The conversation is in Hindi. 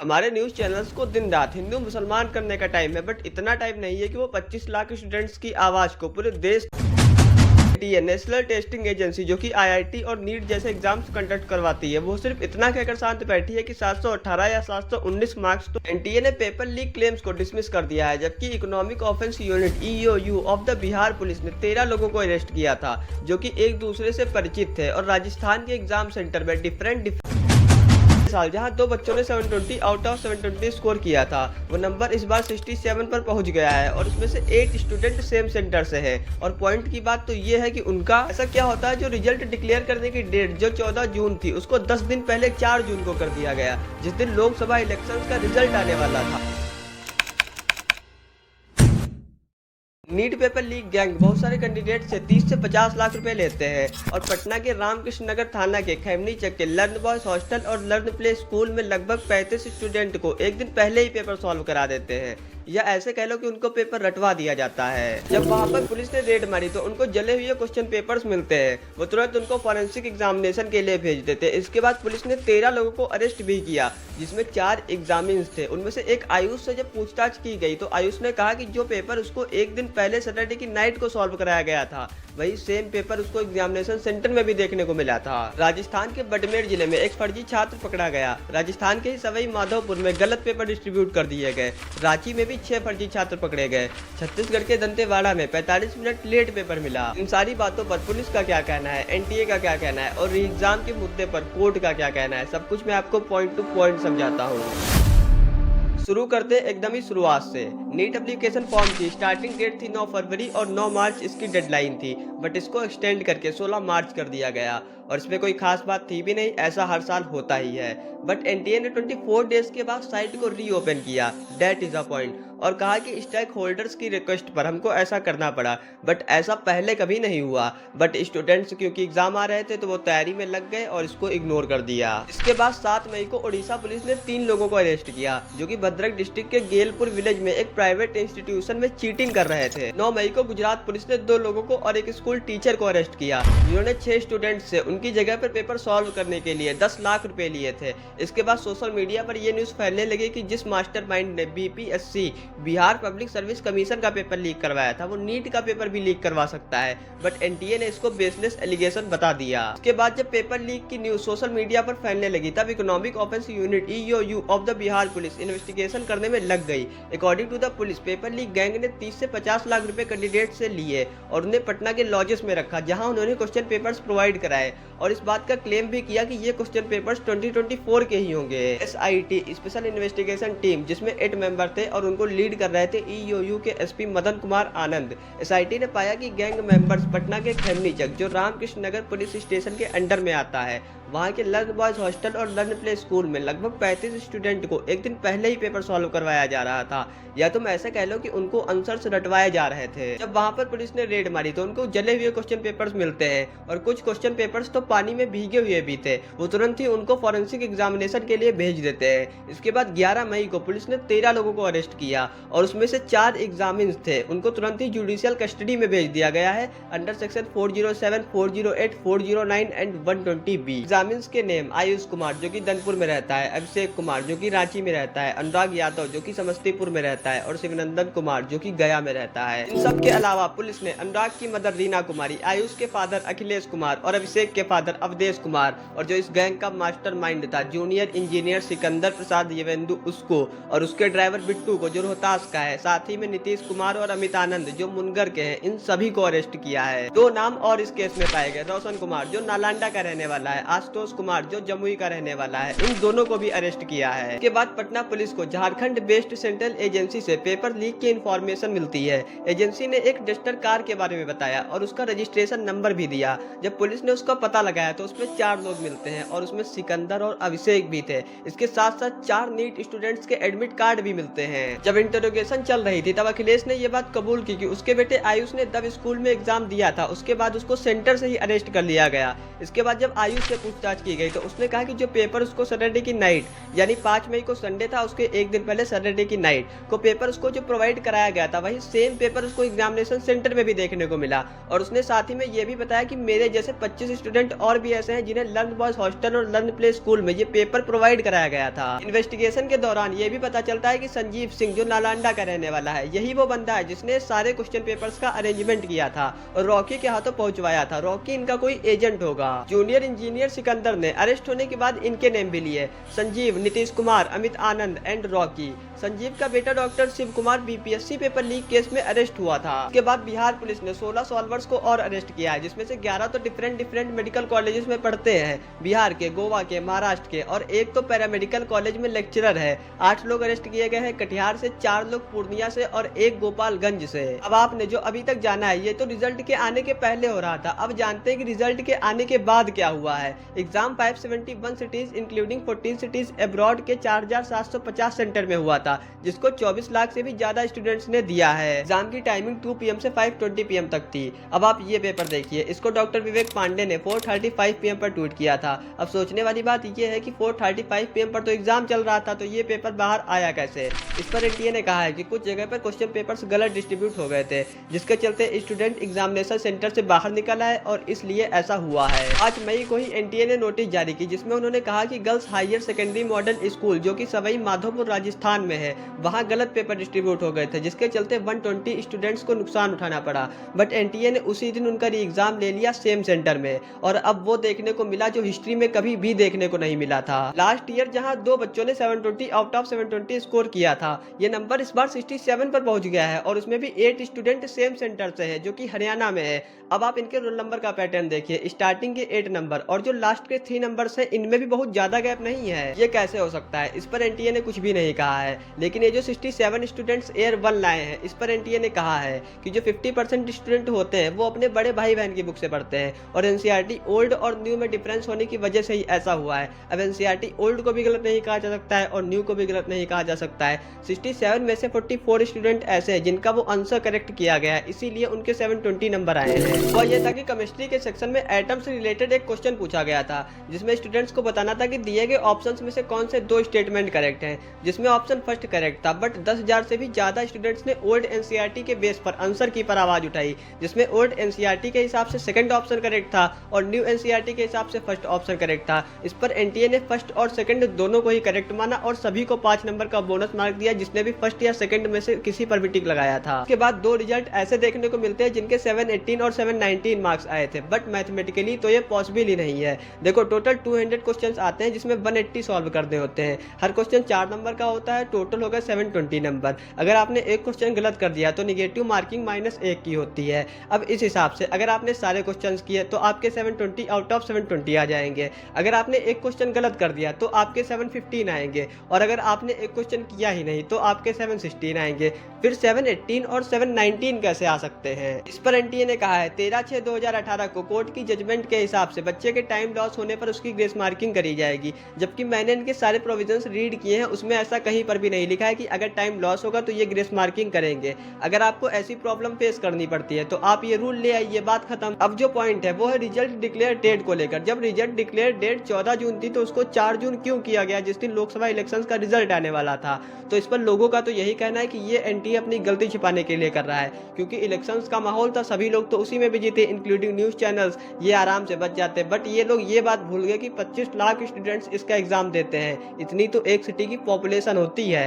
हमारे न्यूज़ चैनल्स को दिन रात हिंदू मुसलमान करने का टाइम है, बट इतना टाइम नहीं है कि वो 25 लाख स्टूडेंट्स की आवाज़ को पूरे देश नेशनल टेस्टिंग एजेंसी जो कि आईआईटी और नीट जैसे एग्जाम्स कंडक्ट करवाती है, वो सिर्फ इतना कहकर शांत बैठी है कि 718 या 719 मार्क्स तो एनटीए ने पेपर लीक क्लेम्स को डिसमिस कर दिया है। जबकि economic offence unit EOU of the Bihar police ने 13 लोगों को अरेस्ट किया था, जो कि एक दूसरे से परिचित थे और राजस्थान के एग्जाम सेंटर में डिफरेंट साल जहां दो बच्चों ने 720 आउट ऑफ 720 स्कोर किया था, वो नंबर इस बार 67 पर पहुंच गया है और उसमें से 8 स्टूडेंट सेम सेंटर से हैं। और पॉइंट की बात तो ये है कि उनका ऐसा क्या होता है, जो रिजल्ट डिक्लेयर करने की डेट जो 14 जून थी, उसको 10 दिन पहले 4 जून को कर दिया गया, जिस दिन लोकसभा इलेक्शन का रिजल्ट आने वाला था। नीट पेपर लीक गैंग बहुत सारे कैंडिडेट से 30 से 50 लाख रुपए लेते हैं और पटना के रामकृष्ण नगर थाना के खैमनी चक के लर्न बॉयज हॉस्टल और लर्न प्ले स्कूल में लगभग 35 स्टूडेंट को एक दिन पहले ही पेपर सॉल्व करा देते हैं, या ऐसे कह लो कि उनको पेपर रटवा दिया जाता है। जब वहां पर पुलिस ने रेड मारी तो उनको जले हुए क्वेश्चन पेपर्स मिलते हैं, वो तुरंत उनको फॉरेंसिक एग्जामिनेशन के लिए भेज देते हैं। इसके बाद पुलिस ने 13 लोगों को अरेस्ट भी किया, जिसमें 4 एग्जामिन्स थे। उनमें से एक आयुष से जब पूछताछ की गई तो आयुष ने कहा कि जो पेपर उसको एक दिन पहले सैटरडे की नाइट को सॉल्व कराया गया था, वही सेम पेपर उसको एग्जामिनेशन सेंटर में भी देखने को मिला था। राजस्थान के बाड़मेर जिले में एक फर्जी छात्र पकड़ा गया। राजस्थान के ही सवाई माधोपुर में गलत पेपर डिस्ट्रीब्यूट कर दिए गए। रांची में भी 6 फर्जी छात्र पकड़े गए। छत्तीसगढ़ के दंतेवाड़ा में 45 मिनट लेट पेपर मिला। इन सारी बातों पर पुलिस का क्या कहना है, एनटीए का क्या कहना है और एग्जाम के मुद्दे पर कोर्ट का क्या कहना है, सब कुछ मैं आपको पॉइंट टू पॉइंट समझाता हूँ। शुरू करते एकदम ही शुरुआत से। नीट एप्लीकेशन फॉर्म की स्टार्टिंग डेट थी 9 फरवरी और 9 मार्च इसकी डेडलाइन थी, बट इसको एक्सटेंड करके 16 मार्च कर दिया गया और इसमें कोई खास बात थी भी नहीं, ऐसा हर साल होता ही है। बट एनटीए ने 24 डेज के बाद साइट को रीओपन किया, दैट इज अ पॉइंट, और कहा कि स्टेक होल्डर्स की रिक्वेस्ट पर हमको ऐसा करना पड़ा, बट ऐसा पहले कभी नहीं हुआ। बट स्टूडेंट्स क्योंकि एग्जाम आ रहे थे तो वो तैयारी में लग गए और इसको इग्नोर कर दिया। इसके बाद 7 मई को उड़ीसा पुलिस ने 3 लोगों को अरेस्ट किया, जो कि भद्रक डिस्ट्रिक्ट के गेलपुर विलेज में एक प्राइवेट इंस्टीट्यूशन में चीटिंग कर रहे थे। 9 मई को गुजरात पुलिस ने 2 लोगों को और एक स्कूल टीचर को अरेस्ट किया, जिन्होंने 6 स्टूडेंट्स से उनकी जगह पर पेपर सॉल्व करने के लिए 10 लाख रुपए लिए थे। इसके बाद सोशल मीडिया पर यह न्यूज फैलने लगी कि जिस मास्टरमाइंड ने BPSC Bihar public service commission का पेपर लीक करवाया था, वो नीट का पेपर भी लीक करवा सकता है, बट एनटीए ने इसको बेसलेस एलिगेशन बता दिया। इसके बाद जब पेपर लीक की न्यूज सोशल मीडिया पर फैलने लगी, तब economic offence unit EOU of the Bihar police investigation करने में लग गई। According to the police, paper leak gang ने 30 से 50 लाख रुपए कैंडिडेट से लिए और उन्हें पटना के लॉजेस में रखा, जहां उन्होंने क्वेश्चन पेपर्स प्रोवाइड कराए और इस बात का क्लेम भी किया कि ये क्वेश्चन पेपर्स 2024 के ही होंगे। एसआईटी स्पेशल इन्वेस्टिगेशन टीम, जिसमें 8 मेंबर थे और उनको लीड कर रहे थे ईओयू के एसपी मदन कुमार आनंद। एसआईटी ने पाया कि गैंग मेंबर्स पटना के खैमनी चक, जो रामकृष्ण नगर पुलिस स्टेशन के अंडर में आता है, वहां के लर्न बॉयज हॉस्टल और लर्न प्ले स्कूल में लगभग 35 स्टूडेंट को एक दिन पहले ही पेपर सॉल्व करवाया जा रहा था, या तुम ऐसा कह लो कि उनको आंसर्स रटवाए जा रहे थे। जब वहां पर पुलिस ने रेड मारी तो उनको जले हुए क्वेश्चन पेपर्स मिलते हैं और कुछ क्वेश्चन पेपर्स तो पानी में भीगे हुए भी थे, वो तुरंत ही उनको फॉरेंसिक एग्जामिनेशन के लिए भेज देते हैं। इसके बाद 11 मई को पुलिस ने 13 लोगों को अरेस्ट किया और उसमें से 4 एग्जामिन्स थे, उनको तुरंत ही जुडिशियल कस्टडी में भेज दिया गया है under section 407, 408, 409 and 120B। Examines के नेम: आयुष कुमार जो कि धनपुर में रहता है, अभिषेक कुमार जो कि रांची में रहता है, अनुराग यादव जो कि समस्तीपुर में रहता है और शिवनंदन कुमार जो कि गया में रहता है। इन सब के अलावा पुलिस ने अनुराग की मदर रीना कुमारी, आयुष के फादर अखिलेश कुमार और अभिषेक के फादर अवधेश कुमार, और जो इस गैंग का मास्टरमाइंड था जूनियर इंजीनियर सिकंदर प्रसाद येवेंदु, उसको, और उसके ड्राइवर बिट्टू को जो रोहतास का है, साथ ही में नीतीश कुमार और अमित आनंद जो मुनगर के हैं, इन सभी को अरेस्ट किया है। 2 नाम और इस केस में पाए गए: रोशन कुमार जो नालंदा का रहने वाला है, आशुतोष कुमार जो जमुई का रहने वाला है, इन दोनों को भी अरेस्ट किया है। इसके बाद पटना पुलिस को झारखंड बेस्ड सेंट्रल एजेंसी से पेपर लीक की इंफॉर्मेशन मिलती है। एजेंसी ने एक डस्टर कार के बारे में बताया और उसका रजिस्ट्रेशन नंबर भी दिया। जब पुलिस ने उसका पता लगाया तो उसमें 4 लोग मिलते हैं और उसमें सिकंदर और अभिषेक भी थे। इसके साथ साथ 4 नीट स्टूडेंट्स के एडमिट कार्ड भी मिलते हैं। जब इंटरोगेशन चल रही थी तब अखिलेश ने यह बात कबूल की कि उसके बेटे आयुष ने तब स्कूल में एग्जाम दिया था, उसके बाद उसको सेंटर से ही अरेस्ट कर लिया गया। इसके बाद जब आयुष से पूछताछ की गई तो उसने कहा कि जो पेपर उसको सैटरडे की नाइट, यानी 5 मई को संडे था, उसके एक दिन पहले सैटरडे की नाइट को पेपर उसको जो प्रोवाइड कराया गया था, वही सेम पेपर उसको एग्जामिनेशन सेंटर में भी देखने को मिला। और उसने साथ ही में यह भी बताया कि मेरे जैसे 25 स्टूडेंट और भी ऐसे हैं जिन्हें लर्न बॉयज हॉस्टल और लर्न प्ले स्कूल में ये पेपर प्रोवाइड कराया गया था। इन्वेस्टिगेशन के दौरान ये भी पता चलता है कि संजीव सिंह जो नालंदा का रहने वाला है, यही वो बंदा है जिसने सारे क्वेश्चन पेपर्स का अरेंजमेंट किया था और रॉकी के हाथों पहुंचवाया था। रॉकी इनका कोई एजेंट होगा। जूनियर इंजीनियर सिकंदर ने अरेस्ट होने के बाद इनके नेम भी लिए, संजीव, नीतीश कुमार, अमित आनंद एंड रॉकी। संजीव का बेटा doctor Shiv Kumar BPSC paper leak case में अरेस्ट हुआ था। उसके बाद बिहार पुलिस ने 16 सॉल्वर्स को और अरेस्ट किया है, जिसमें से 11 तो डिफरेंट मेडिकल कॉलेजेस में पढ़ते हैं, बिहार के, गोवा के, महाराष्ट्र के, और एक तो पैरामेडिकल कॉलेज में लेक्चरर है। 8 लोग अरेस्ट किए गए हैं कटिहार से, 4 लोग पूर्णिया से और 1 गोपालगंज से। अब आपने जो अभी तक जाना है ये तो रिजल्ट के आने के पहले हो रहा था। अब जानते हैं कि रिजल्ट के आने के बाद क्या हुआ है। Exam 571 cities including 14 cities abroad के 4750 सेंटर में हुआ था, जिसको 24 लाख से भी ज्यादा स्टूडेंट्स ने दिया है। एग्जाम की टाइमिंग 2 PM से 5:20 PM तक थी। अब आप ये पेपर देखिए, इसको डॉक्टर विवेक पांडे ने 4:35 PM पर ट्वीट किया था। अब सोचने वाली बात ये है कि 4:35 PM पर तो एग्जाम चल रहा था, तो ये पेपर बाहर आया कैसे। इस पर एनटीए ने कहा है कि कुछ जगह पर क्वेश्चन पेपर्स गलत डिस्ट्रीब्यूट हो गए थे, जिसके चलते स्टूडेंट एग्जामिनेशन सेंटर से बाहर निकल आए और इसलिए ऐसा हुआ है। 5 मई को ही एनटीए ने नोटिस जारी की, जिसमें उन्होंने कहा कि girls higher secondary model school जो कि सवाई माधोपुर राजस्थान में है, वहां गलत पेपर डिस्ट्रीब्यूट हो गए थे, जिसके चलते 120 स्टूडेंट्स को नुकसान उठाना पड़ा। बट एनटीए ने उसी दिन उनका री एग्जाम ले लिया सेम सेंटर में, और अब वो देखने को मिला जो हिस्ट्री में कभी भी देखने को नहीं मिला था। लास्ट ईयर जहां 2 बच्चों ने 720 आउट ऑफ 720 स्कोर किया था, ये नंबर इस बार 67 पर पहुंच गया है, और उसमें भी 8 स्टूडेंट सेम सेंटर से है जो कि हरियाणा में है। अब आप इनके रोल नंबर का पैटर्न देखिए, स्टार्टिंग के 8 नंबर और जो लास्ट के 3 नंबर्स हैं, इनमें भी बहुत ज्यादा गैप नहीं है। ये कैसे हो सकता है? इस पर एनटीए ने कुछ भी नहीं कहा है। लेकिन ये जो 67 स्टूडेंट्स एयर 1 लाए हैं, इस पर एनटीए ने कहा है कि जो 50% स्टूडेंट होते हैं वो अपने बड़े भाई बहन की बुक से पढ़ते हैं, और एनसीईआरटी ओल्ड और न्यू में डिफरेंस होने की वजह से ही ऐसा हुआ है। अब एनसीईआरटी ओल्ड को भी गलत नहीं कहा जा सकता है और न्यू को भी गलत नहीं कहा जा सकता है। 67 में से 44 स्टूडेंट ऐसे हैं जिनका वो आंसर करेक्ट किया गया है, इसीलिए उनके 720 नंबर आए हैं। वह ये था कि केमिस्ट्री के सेक्शन में एटम से रिलेटेड एक क्वेश्चन पूछा गया था, जिसमें स्टूडेंट्स को बताना था कि दिए गए ऑप्शंस में से कौन से 2 स्टेटमेंट करेक्ट हैं, जिसमें ऑप्शन फर्स्ट करेक्ट था। बट 10,000 से भी ज्यादा स्टूडेंट्स ने ओल्ड एनसीईआरटी के बेस पर आंसर की पर आवाज उठाई, जिसमें ओल्ड एनसीईआरटी के हिसाब से सेकंड ऑप्शन करेक्ट था और न्यू एनसीईआरटी के हिसाब से फर्स्ट ऑप्शन करेक्ट था। इस पर एनटीए ने फर्स्ट और सेकंड दोनों को ही करेक्ट माना और सभी को 5 नंबर का बोनस मार्क दिया, जिसने भी फर्स्ट या सेकंड में से किसी पर भी टिक लगाया था। उसके बाद 2 रिजल्ट ऐसे देखने को मिलते हैं जिनके 718 और 719 मार्क्स आए थे, बट मैथमेटिकली तो ये पॉसिबल ही नहीं है। देखो, टोटल 200 क्वेश्चंस आते हैं, जिसमें 180 सॉल्व करने होते हैं। हर क्वेश्चन 4 नंबर का होता है, टोटल होगा 720 नंबर। अगर आपने एक क्वेश्चन गलत कर दिया तो निगेटिव मार्किंग -1 की होती है। अब इस हिसाब से अगर आपने सारे क्वेश्चंस किए तो आपके 720 आउट ऑफ 720 आ जाएंगे। अगर आपने एक क्वेश्चन गलत कर दिया तो आपके 715 आएंगे, और अगर आपने एक क्वेश्चन किया ही नहीं तो आपके 716 आएंगे। फिर 718 और 719 कैसे आ सकते हैं? इस पर एनटीए ने कहा है 13/6/2018 को कोर्ट की जजमेंट के हिसाब से बच्चे के टाइम लॉस होने पर उसकी ग्रेस मार्किंग करी जाएगी, जबकि मैंने इनके सारे प्रोविजंस रीड किए हैं, उसमें ऐसा कहीं पर भी नहीं लिखा है कि अगर टाइम लॉस होगा तो ये ग्रेस मार्किंग करेंगे। अगर आपको ऐसी प्रॉब्लम फेस करनी पड़ती है तो आप ये रूल ले आइए, बात खत्म। अब जो पॉइंट है वो है रिजल्ट डिक्लेयर डेट को लेकर। जब रिजल्ट डिक्लेयर डेट 14 जून थी तो उसको 4 जून क्यों किया गया, जिस दिन लोकसभा इलेक्शंस का रिजल्ट आने वाला था? तो इस पर लोगों का तो यही कहना है कि ये एनटीए अपनी गलती छिपाने के लिए कर रहा है, क्योंकि इलेक्शंस का माहौल था, सभी लोग तो उसी में बिजी थे, इंक्लूडिंग न्यूज चैनल्स, ये आराम से बच जाते। बट ये लोग ये बात भूल गए कि 25 लाख स्टूडेंट्स इसका एग्जाम देते हैं, इतनी तो एक सिटी की पॉपुलेशन होती है।